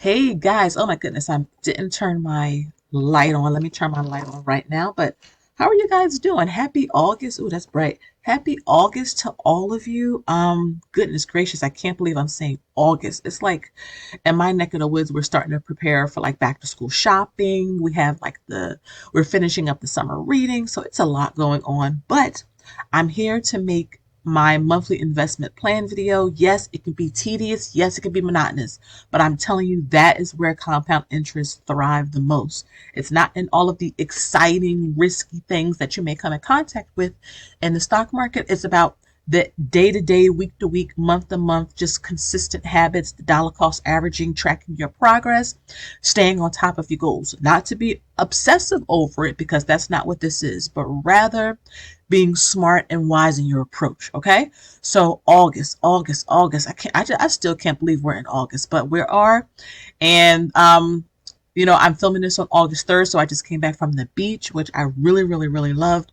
Hey guys, oh my goodness, I didn't turn my light on. Let me turn my light on right now. But how are you guys doing? Happy August. Ooh, that's bright. Happy August to all of you. Goodness gracious, I can't believe I'm saying August. It's like in my neck of the woods, we're starting to prepare for like back to school shopping. We're finishing up the summer reading, so it's a lot going on. But I'm here to make my monthly investment plan video. Yes, it can be tedious. Yes, it can be monotonous. But I'm telling you, that is where compound interest thrive the most. It's not in all of the exciting, risky things that you may come in contact with in the stock market. It's about the day to day, week to week, month to month, just consistent habits, the dollar cost averaging, tracking your progress, staying on top of your goals. Not to be obsessive over it because that's not what this is, but rather being smart and wise in your approach. Okay. So August. I still can't believe we're in August, but we are. And, I'm filming this on August 3rd. So I just came back from the beach, which I really, really, really loved.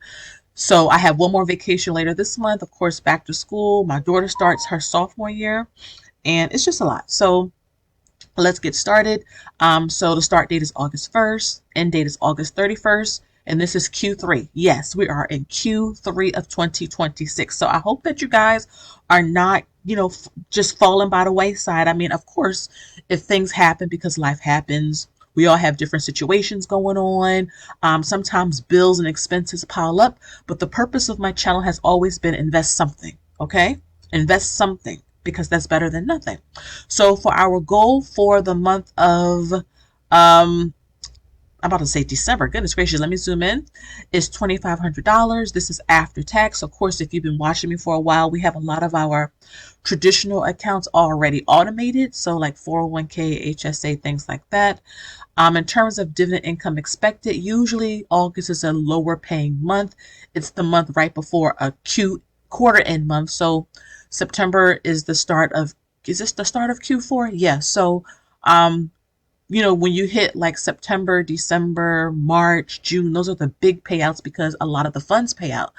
So I have one more vacation later this month. Of course, back to school. My daughter starts her sophomore year and it's just a lot. So let's get started. So the start date is August 1st, end date is August 31st, and this is Q3. Yes, we are in Q3 of 2026. So I hope that you guys are not, just falling by the wayside. I mean, of course, if things happen because life happens, we all have different situations going on. Sometimes bills and expenses pile up, but the purpose of my channel has always been invest something, okay? Invest something because that's better than nothing. So for our goal for the month of, I'm about to say December. Goodness gracious, let me zoom in. It's $2,500. This is after tax. Of course, if you've been watching me for a while, we have a lot of our traditional accounts already automated. So like 401k, HSA, things like that. In terms of dividend income expected, usually August is a lower paying month. It's the month right before a quarter end month. So September is this the start of Q4? Yeah. So, um, when you hit like September, December, March, June, those are the big payouts because a lot of the funds pay out.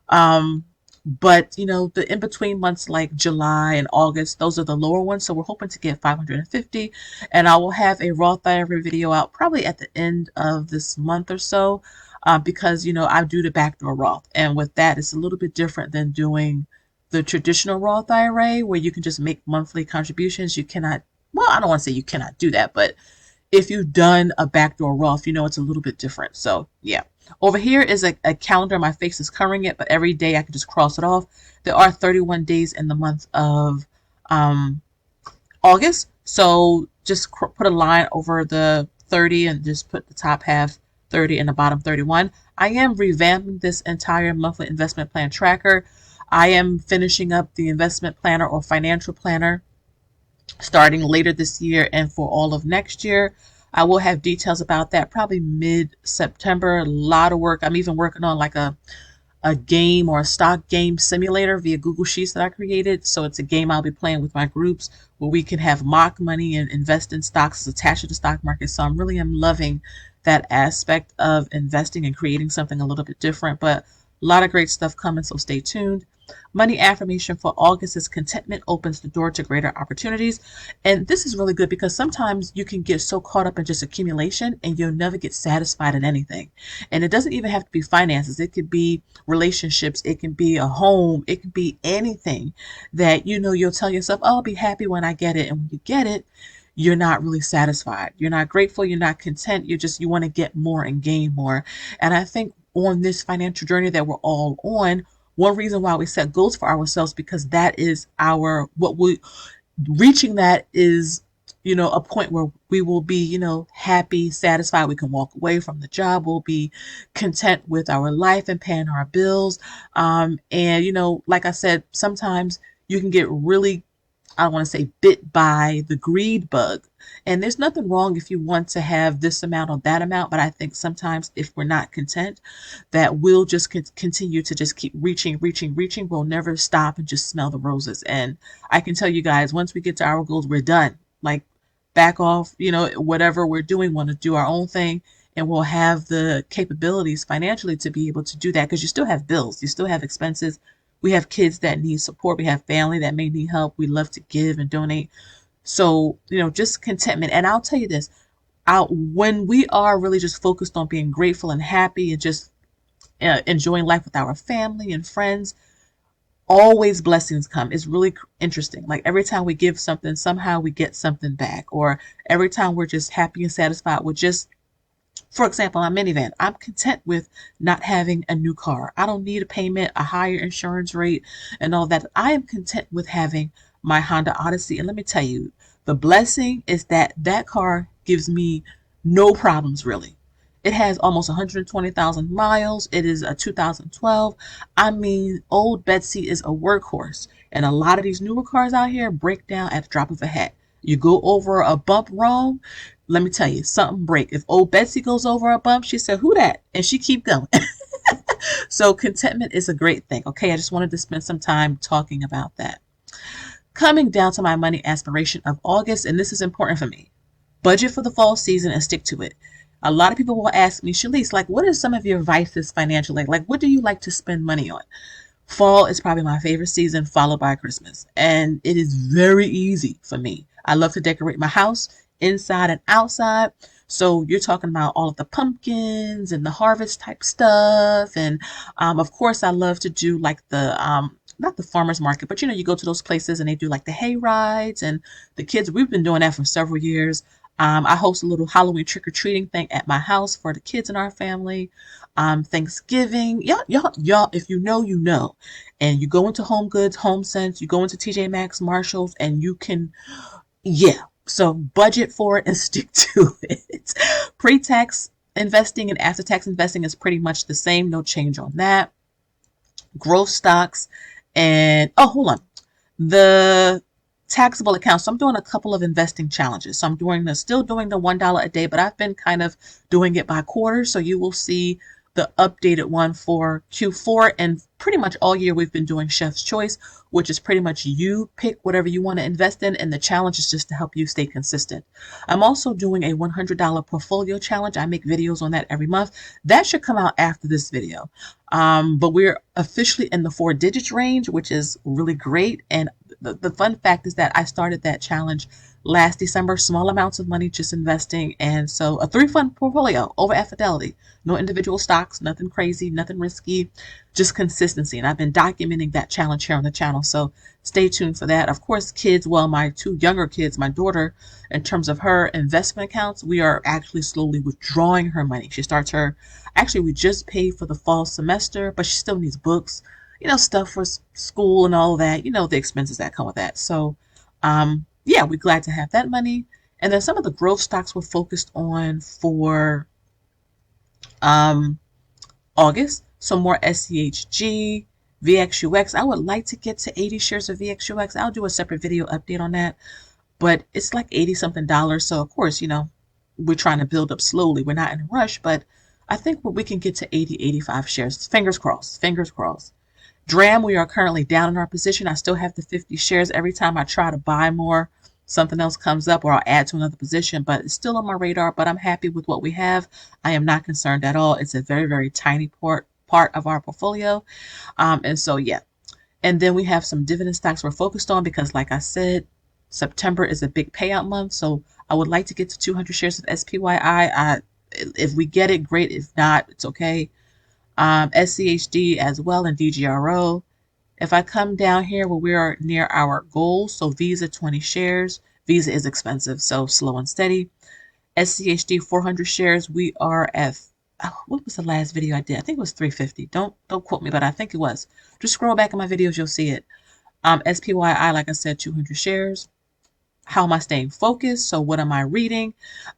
Um, but the in between months like July and August, those are the lower ones. So we're hoping to get 550, and I will have a Roth IRA video out probably at the end of this month or so, because I do the backdoor Roth, and with that, it's a little bit different than doing the traditional Roth IRA where you can just make monthly contributions. You cannot. Well, I don't want to say you cannot do that, but if you've done a backdoor Roth, it's a little bit different. So yeah. Over here is a calendar. My face is covering it, but every day I can just cross it off. There are 31 days in the month of um, August. So just put a line over the 30 and just put the top half 30 and the bottom 31. I am revamping this entire monthly investment plan tracker. I am finishing up the investment planner or financial planner starting later this year and for all of next year. I will have details about that probably mid-September. A lot of work. I'm even working on like a game or a stock game simulator via Google Sheets that I created. So it's a game I'll be playing with my groups where we can have mock money and invest in stocks attached to the stock market. So I'm loving that aspect of investing and creating something a little bit different. But a lot of great stuff coming, so stay tuned. Money affirmation for August is contentment opens the door to greater opportunities. And this is really good because sometimes you can get so caught up in just accumulation and you'll never get satisfied in anything. And it doesn't even have to be finances. It could be relationships. It can be a home. It can be anything that, you'll tell yourself, oh, I'll be happy when I get it. And when you get it, you're not really satisfied. You're not grateful. You're not content. You want to get more and gain more. And I think on this financial journey that we're all on, one reason why we set goals for ourselves, because that is reaching that is, a point where we will be, happy, satisfied. We can walk away from the job. We'll be content with our life and paying our bills. And, like I said, sometimes you can get really, I don't want to say bit by the greed bug. And there's nothing wrong if you want to have this amount or that amount. But I think sometimes if we're not content, that we'll just continue to just keep reaching. We'll never stop and just smell the roses. And I can tell you guys, once we get to our goals, we're done. Like back off, whatever we're doing, want to do our own thing. And we'll have the capabilities financially to be able to do that because you still have bills, you still have expenses. We have kids that need support. We have family that may need help. We love to give and donate. So, just contentment. And I'll tell you this, when we are really just focused on being grateful and happy and just enjoying life with our family and friends, always blessings come. It's really interesting. Like every time we give something, somehow we get something back. Or every time we're just happy and satisfied with just, for example, on minivan, I'm content with not having a new car. I don't need a payment, a higher insurance rate, and all that. I am content with having my Honda Odyssey. And let me tell you, the blessing is that that car gives me no problems really. It has almost 120,000 miles. It is a 2012. I mean, old Betsy is a workhorse. And a lot of these newer cars out here break down at the drop of a hat. You go over a bump wrong, let me tell you, something break. If old Betsy goes over a bump, she said, "Who that?" And she keep going. So contentment is a great thing. Okay, I just wanted to spend some time talking about that. Coming down to my money aspiration of August, and this is important for me. Budget for the fall season and stick to it. A lot of people will ask me, Shalise, like, what are some of your vices financially? Like, what do you like to spend money on? Fall is probably my favorite season, followed by Christmas. And it is very easy for me. I love to decorate my house inside and outside. So you're talking about all of the pumpkins and the harvest type stuff. And of course, I love to do like not the farmer's market, but you go to those places and they do like the hay rides. And the kids, we've been doing that for several years. I host a little Halloween trick-or-treating thing at my house for the kids in our family. Thanksgiving, y'all, if you know, you know. And you go into Home Goods, Home Sense, you go into TJ Maxx, Marshalls, and you can, yeah. So budget for it and stick to it. Pre-tax investing and after-tax investing is pretty much the same. No change on that. Growth stocks and, oh, hold on. The taxable accounts. So I'm doing a couple of investing challenges. So I'm still doing the $1 a day, but I've been kind of doing it by quarter. So you will see the updated one for Q4, and pretty much all year we've been doing Chef's Choice, which is pretty much you pick whatever you want to invest in, and the challenge is just to help you stay consistent. I'm also doing a $100 portfolio challenge. I make videos on that every month. That should come out after this video. But we're officially in the 4 digits range, which is really great. And the fun fact is that I started that challenge last December, small amounts of money, just investing. And so a 3-fund portfolio over at Fidelity. No individual stocks, nothing crazy, nothing risky, just consistency. And I've been documenting that challenge here on the channel. So stay tuned for that. Of course, kids, well, my 2 younger kids, my daughter, in terms of her investment accounts, we are actually slowly withdrawing her money. Actually, we just paid for the fall semester, but she still needs books, stuff for school and all that, the expenses that come with that. So, yeah, we're glad to have that money. And then some of the growth stocks we're focused on for August. So more SCHG, VXUS. I would like to get to 80 shares of VXUS. I'll do a separate video update on that. But it's like 80 something dollars. So of course, we're trying to build up slowly. We're not in a rush, but I think we can get to 80, 85 shares. Fingers crossed. Fingers crossed. DRAM, we are currently down in our position. I still have the 50 shares. Every time I try to buy more, something else comes up or I'll add to another position, but it's still on my radar, but I'm happy with what we have. I am not concerned at all. It's a very, very tiny part of our portfolio. And so, yeah. And then we have some dividend stocks we're focused on because, like I said, September is a big payout month. So I would like to get to 200 shares of SPYI. If we get it, great. If not, it's okay. SCHD as well and DGRO. If I come down here where we are near our goal, so Visa 20 shares. Visa is expensive, so slow and steady. SCHD 400 shares. We are at, what was the last video I did? I think it was 350. Don't quote me, but I think it was. Just scroll back in my videos, you'll see it. SPYI, like I said, 200 shares. How am I staying focused? So what am I reading?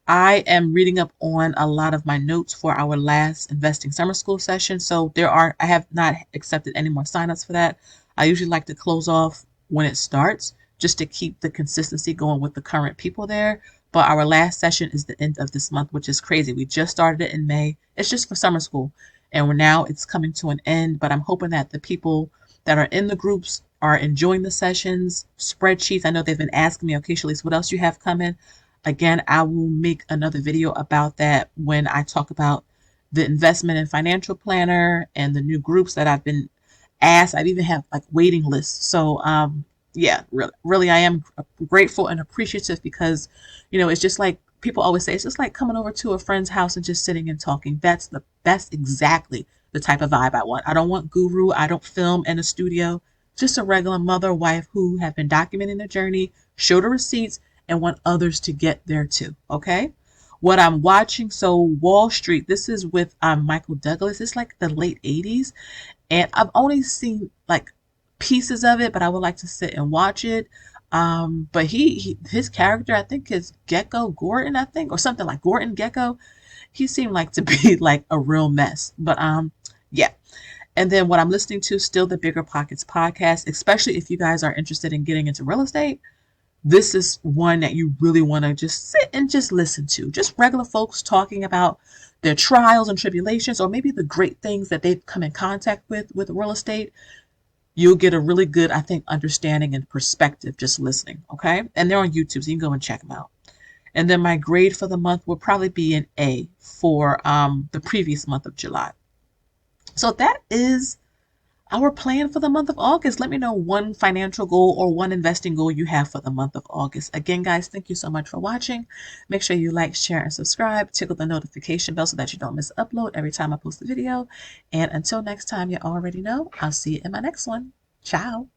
I am reading up on a lot of my notes for our last investing summer school session. So I have not accepted any more signups for that. I usually like to close off when it starts just to keep the consistency going with the current people there. But our last session is the end of this month, which is crazy. We just started it in May. It's just for summer school. And it's coming to an end. But I'm hoping that the people that are in the groups are enjoying the sessions, spreadsheets. I know they've been asking me, okay, Shalise, what else you have coming? Again, I will make another video about that when I talk about the investment and financial planner and the new groups that I've been asked. I even have like waiting lists. So yeah, really, really, I am grateful and appreciative because, it's just like people always say, it's just like coming over to a friend's house and just sitting and talking. That's exactly the type of vibe I want. I don't want guru. I don't film in a studio. Just a regular mother, wife who have been documenting their journey, show the receipts, and want others to get there too. Okay. What I'm watching, so Wall Street, this is with Michael Douglas. It's like the late 80s. And I've only seen like pieces of it, but I would like to sit and watch it. But his character, I think is Gecko Gordon, I think, or something like Gordon Gecko. He seemed like to be like a real mess. But yeah. And then what I'm listening to, still the Bigger Pockets podcast, especially if you guys are interested in getting into real estate. This is one that you really want to just sit and just listen to. Just regular folks talking about their trials and tribulations, or maybe the great things that they've come in contact with real estate. You'll get a really good, I think, understanding and perspective just listening. Okay. And they're on YouTube, so you can go and check them out. And then my grade for the month will probably be an A for the previous month of July. So that is our plan for the month of August. Let me know one financial goal or one investing goal you have for the month of August. Again, guys, thank you so much for watching. Make sure you like, share, and subscribe. Tickle the notification bell so that you don't miss an upload every time I post a video. And until next time, you already know, I'll see you in my next one. Ciao.